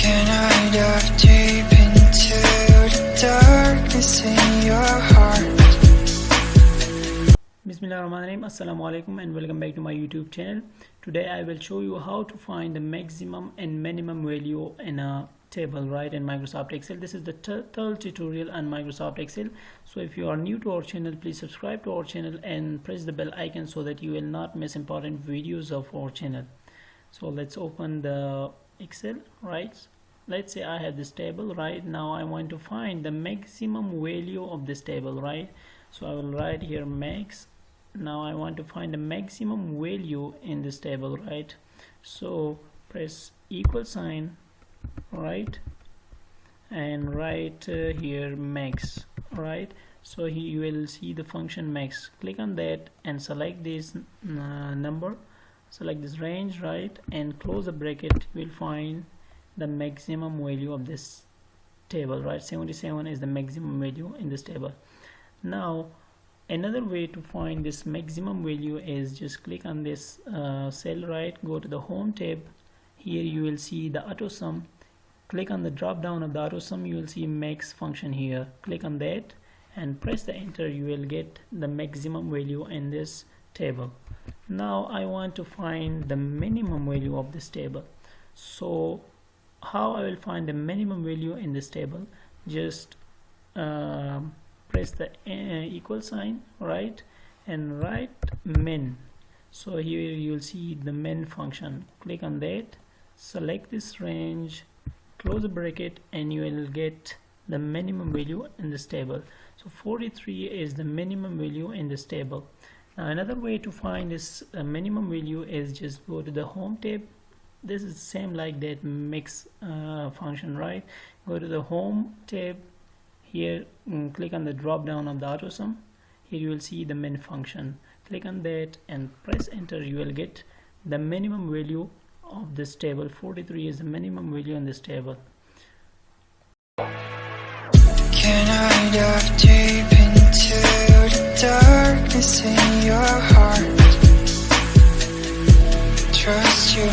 Can I dive deep into the darkness in your heart? Bismillahirrahmanirrahim. Assalamu alaikum and welcome back to my YouTube channel. Today I will show you how to find the maximum and minimum value in a table, right, in Microsoft Excel. This is the third tutorial on Microsoft Excel. So if you are new to our channel, please subscribe to our channel and press the bell icon so that you will not miss important videos of our channel. So let's open the Excel, right? Let's say I have this table. Right now I want to find the maximum value of this table, right? So I will write here max. Now I want to find the maximum value in this table, right? So press equal sign, right, and write here max, right? So here you will see the function max. Click on that and select this number, select this range, right, and close the bracket. You will find the maximum value of this table, right? 77 is the maximum value in this table. Now another way to find this maximum value is just click on this cell, right, go to the home tab. Here you will see the auto sum. Click on the drop down of the auto sum. You will see max function here. Click on that and press the enter. You will get the maximum value in this table. Now I want to find the minimum value of this table. So how I will find the minimum value in this table? Just press the equal sign, right, and write min. So here you will see the min function. Click on that, select this range, close the bracket, and you will get the minimum value in this table. So 43 is the minimum value in this table. Now another way to find this minimum value is just go to the home tab. This is same like that mix function, right? Go to the home tab. Here click on the drop down of the auto sum. Here you will see the min function. Click on that and press enter. You will get the minimum value of this table. 43 is the minimum value in this table. Can I dive deep into the darkness in your heart? Trust you